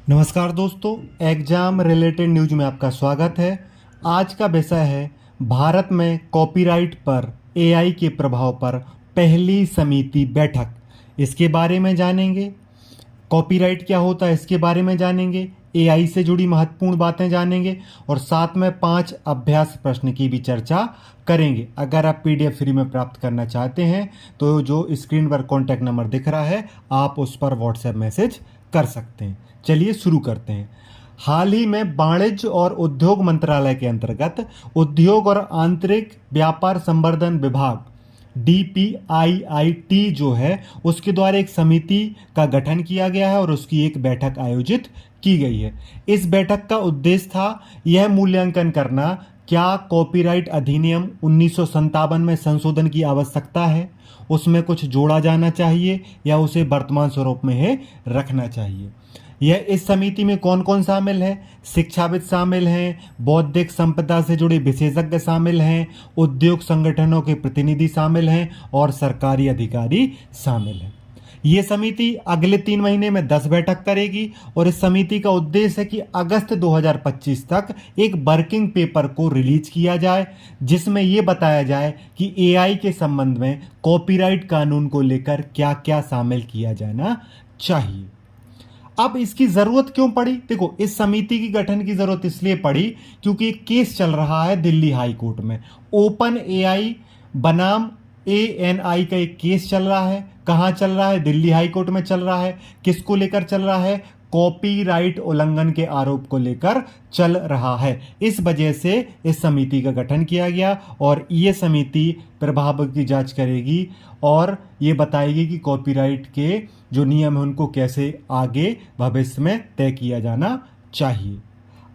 नमस्कार दोस्तों, exam related news में आपका स्वागत है। आज का विषय है भारत में कॉपीराइट पर एआई के प्रभाव पर पहली समिति बैठक। इसके बारे में जानेंगे। कॉपीराइट क्या होता है इसके बारे में जानेंगे, एआई से जुड़ी महत्वपूर्ण बातें जानेंगे और साथ में 5 अभ्यास प्रश्न की भी चर्चा करेंगे। अगर आप पीडीएफ फ्री में प्राप्त करना चाहते हैं तो जो स्क्रीन पर कॉन्टैक्ट नंबर दिख रहा है आप उस पर व्हाट्सएप मैसेज कर सकते हैं। चलिए शुरू करते हैं। हाल ही में वाणिज्य और उद्योग मंत्रालय के अंतर्गत उद्योग और आंतरिक व्यापार संवर्धन विभाग DPIIT जो है उसके द्वारा एक समिति का गठन किया गया है और उसकी एक बैठक आयोजित की गई है। इस बैठक का उद्देश्य था यह मूल्यांकन करना क्या कॉपीराइट अधिनियम 1957 में संशोधन की आवश्यकता है, उसमें कुछ जोड़ा जाना चाहिए या उसे वर्तमान स्वरूप में ही रखना चाहिए। यह इस समिति में कौन कौन शामिल है? शिक्षाविद शामिल हैं, बौद्धिक संपदा से जुड़े विशेषज्ञ शामिल हैं, उद्योग संगठनों के प्रतिनिधि शामिल हैं और सरकारी अधिकारी शामिल हैं। ये समिति अगले 3 महीने में 10 बैठक करेगी और इस समिति का उद्देश्य है कि अगस्त 2025 तक एक वर्किंग पेपर को रिलीज किया जाए जिसमें यह बताया जाए कि एआई के संबंध में कॉपीराइट कानून को लेकर क्या क्या शामिल किया जाना चाहिए। अब इसकी जरूरत क्यों पड़ी? देखो, इस समिति की गठन की जरूरत इसलिए पड़ी क्योंकि एक केस चल रहा है दिल्ली हाई कोर्ट में। ओपन एआई बनाम ANI का एक केस चल रहा है। कहां चल रहा है? दिल्ली हाई कोर्ट में चल रहा है। किसको लेकर चल रहा है? कॉपीराइट उल्लंघन के आरोप को लेकर चल रहा है। इस वजह से इस समिति का गठन किया गया और यह समिति प्रभाव की जांच करेगी और ये बताएगी कि कॉपीराइट के जो नियम है उनको कैसे आगे भविष्य में तय किया जाना चाहिए।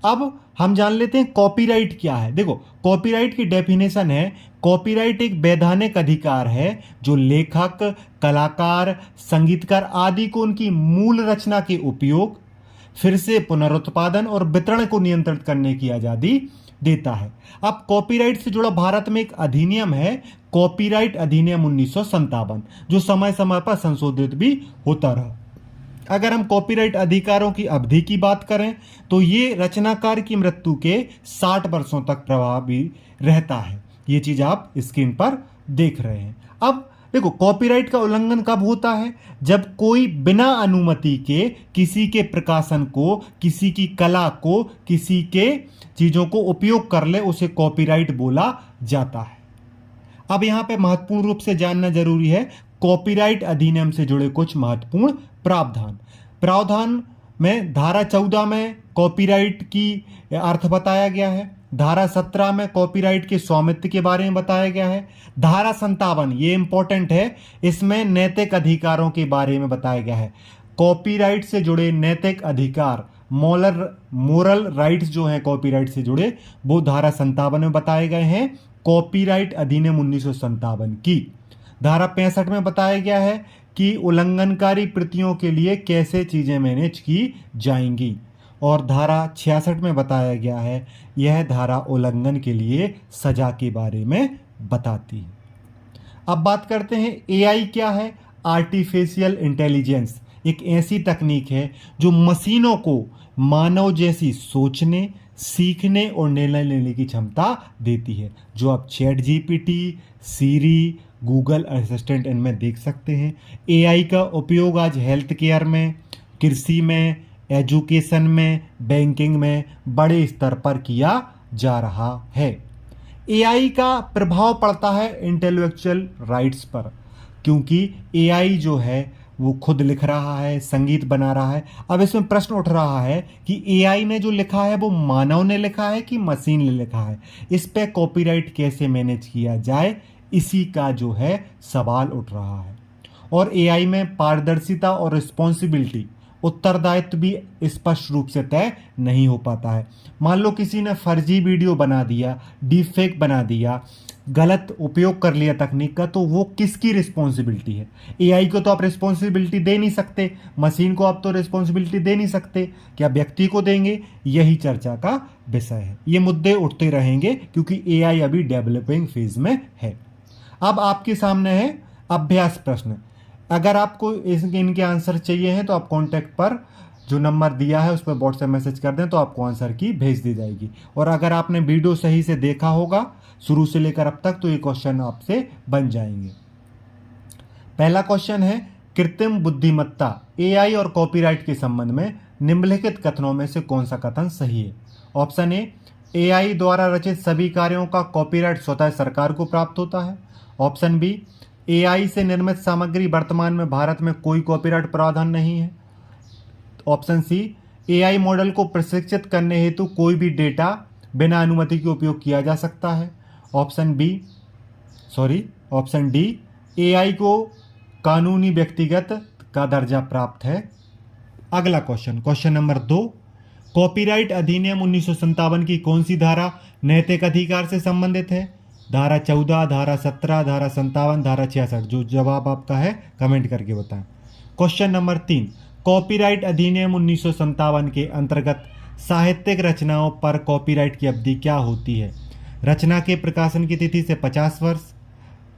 अब हम जान लेते हैं कॉपीराइट क्या है। देखो, कॉपीराइट की डेफिनेशन है कॉपीराइट एक वैधानिक अधिकार है जो लेखक, कलाकार, संगीतकार आदि को उनकी मूल रचना के उपयोग, फिर से पुनरुत्पादन और वितरण को नियंत्रित करने की आजादी देता है। अब कॉपीराइट से जुड़ा भारत में एक अधिनियम है, कॉपीराइट अधिनियम 1957, जो समय समय पर संशोधित भी होता रहा। अगर हम कॉपीराइट अधिकारों की अवधि की बात करें तो ये रचनाकार की मृत्यु के 60 वर्षों तक प्रभावी रहता है। ये चीज आप स्क्रीन पर देख रहे हैं। अब देखो, कॉपीराइट का उल्लंघन कब होता है? जब कोई बिना अनुमति के किसी के प्रकाशन को, किसी की कला को, किसी के चीजों को उपयोग कर ले, उसे कॉपीराइट बोला जाता है। अब यहां पे महत्वपूर्ण रूप से जानना जरूरी है कॉपीराइट अधिनियम से जुड़े कुछ महत्वपूर्ण प्रावधान में धारा 14 में कॉपीराइट की अर्थ बताया गया है। धारा 17 में कॉपीराइट के स्वामित्व के बारे में बताया गया है। धारा 57, ये इंपॉर्टेंट है, इसमें नैतिक अधिकारों के बारे में बताया गया है। कॉपीराइट से जुड़े नैतिक अधिकार, मोरल राइट्स जो हैं कॉपीराइट से जुड़े, वो धारा 57 में बताए गए हैं। कॉपीराइट अधिनियम 1957 की धारा 65 में बताया गया है कि उल्लंघनकारी प्रतियों के लिए कैसे चीजें मैनेज की जाएंगी और धारा 66 में बताया गया है, यह धारा उल्लंघन के लिए सजा के बारे में बताती है। अब बात करते हैं एआई क्या है। आर्टिफिशियल इंटेलिजेंस एक ऐसी तकनीक है जो मशीनों को मानव जैसी सोचने, सीखने और निर्णय लेने की क्षमता देती है, जो आप ChatGPT, सीरी, गूगल असिस्टेंट इनमें देख सकते हैं। एआई का उपयोग आज हेल्थ केयर में, कृषि में, एजुकेशन में, बैंकिंग में बड़े स्तर पर किया जा रहा है। एआई का प्रभाव पड़ता है इंटेलेक्चुअल राइट्स पर, क्योंकि एआई जो है वो खुद लिख रहा है, संगीत बना रहा है। अब इसमें प्रश्न उठ रहा है कि एआई ने जो लिखा है वो मानव ने लिखा है कि मशीन ने लिखा है, इस पे कॉपीराइट कैसे मैनेज किया जाए, इसी का जो है सवाल उठ रहा है। और एआई में पारदर्शिता और रिस्पॉन्सिबिलिटी, उत्तरदायित्व भी स्पष्ट रूप से तय नहीं हो पाता है। मान लो किसी ने फर्जी वीडियो बना दिया, डीपफेक बना दिया, गलत उपयोग कर लिया तकनीक का, तो वो किसकी रिस्पॉन्सिबिलिटी है? एआई को तो आप रिस्पॉन्सिबिलिटी दे नहीं सकते, मशीन को आप तो रिस्पॉन्सिबिलिटी दे नहीं सकते, क्या व्यक्ति को देंगे? यही चर्चा का विषय है। ये मुद्दे उठते रहेंगे क्योंकि एआई अभी डेवलपिंग फेज में है। अब आपके सामने है अभ्यास प्रश्न। अगर आपको इनके आंसर चाहिए हैं तो आप कॉन्टैक्ट पर जो नंबर दिया है उस पर व्हाट्सएप मैसेज कर दें तो आपको आंसर की भेज दी जाएगी। और अगर आपने वीडियो सही से देखा होगा शुरू से लेकर अब तक तो ये क्वेश्चन आपसे बन जाएंगे। पहला क्वेश्चन है, कृत्रिम बुद्धिमत्ता एआई और कॉपीराइट के संबंध में निम्नलिखित कथनों में से कौन सा कथन सही है? ऑप्शन ए, एआई द्वारा रचित सभी कार्यों का कॉपीराइट स्वतः सरकार को प्राप्त होता है। ऑप्शन बी, एआई से निर्मित सामग्री वर्तमान में भारत में कोई कॉपीराइट प्रावधान नहीं है। ऑप्शन सी, एआई मॉडल को प्रशिक्षित करने हेतु कोई भी डेटा बिना अनुमति के उपयोग किया जा सकता है। ऑप्शन डी, एआई को कानूनी व्यक्तिगत का दर्जा प्राप्त है। अगला क्वेश्चन नंबर 2, कॉपीराइट अधिनियम 1957 की कौन सी धारा नैतिक अधिकार से संबंधित है? धारा 14, धारा 17, धारा 57, धारा 66। जो जवाब आपका है कमेंट करके बताएं। क्वेश्चन नंबर 3, कॉपीराइट अधिनियम 1957 के अंतर्गत साहित्यिक रचनाओं पर कॉपीराइट की अवधि क्या होती है? रचना के प्रकाशन की तिथि से 50 वर्ष,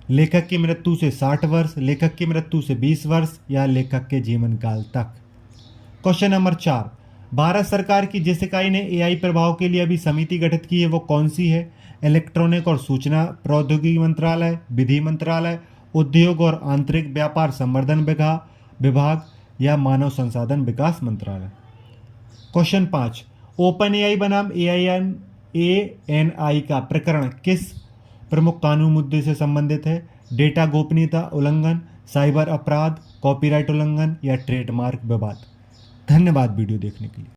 लेखक की मृत्यु से 60 वर्ष, लेखक की मृत्यु से 20 वर्ष या लेखक के जीवन काल तक। क्वेश्चन नंबर 4, भारत सरकार की जिस इकाई ने एआई प्रभाव के लिए अभी समिति गठित की है वो कौन सी है? इलेक्ट्रॉनिक और सूचना प्रौद्योगिकी मंत्रालय, विधि मंत्रालय, उद्योग और आंतरिक व्यापार संवर्धन विभाग या मानव संसाधन विकास मंत्रालय। क्वेश्चन 5, ओपन एआई बनाम एएनआई का प्रकरण किस प्रमुख कानून मुद्दे से संबंधित है? डेटा गोपनीयता उल्लंघन, साइबर अपराध, कॉपीराइट उल्लंघन या ट्रेडमार्क विवाद। धन्यवाद वीडियो देखने के लिए।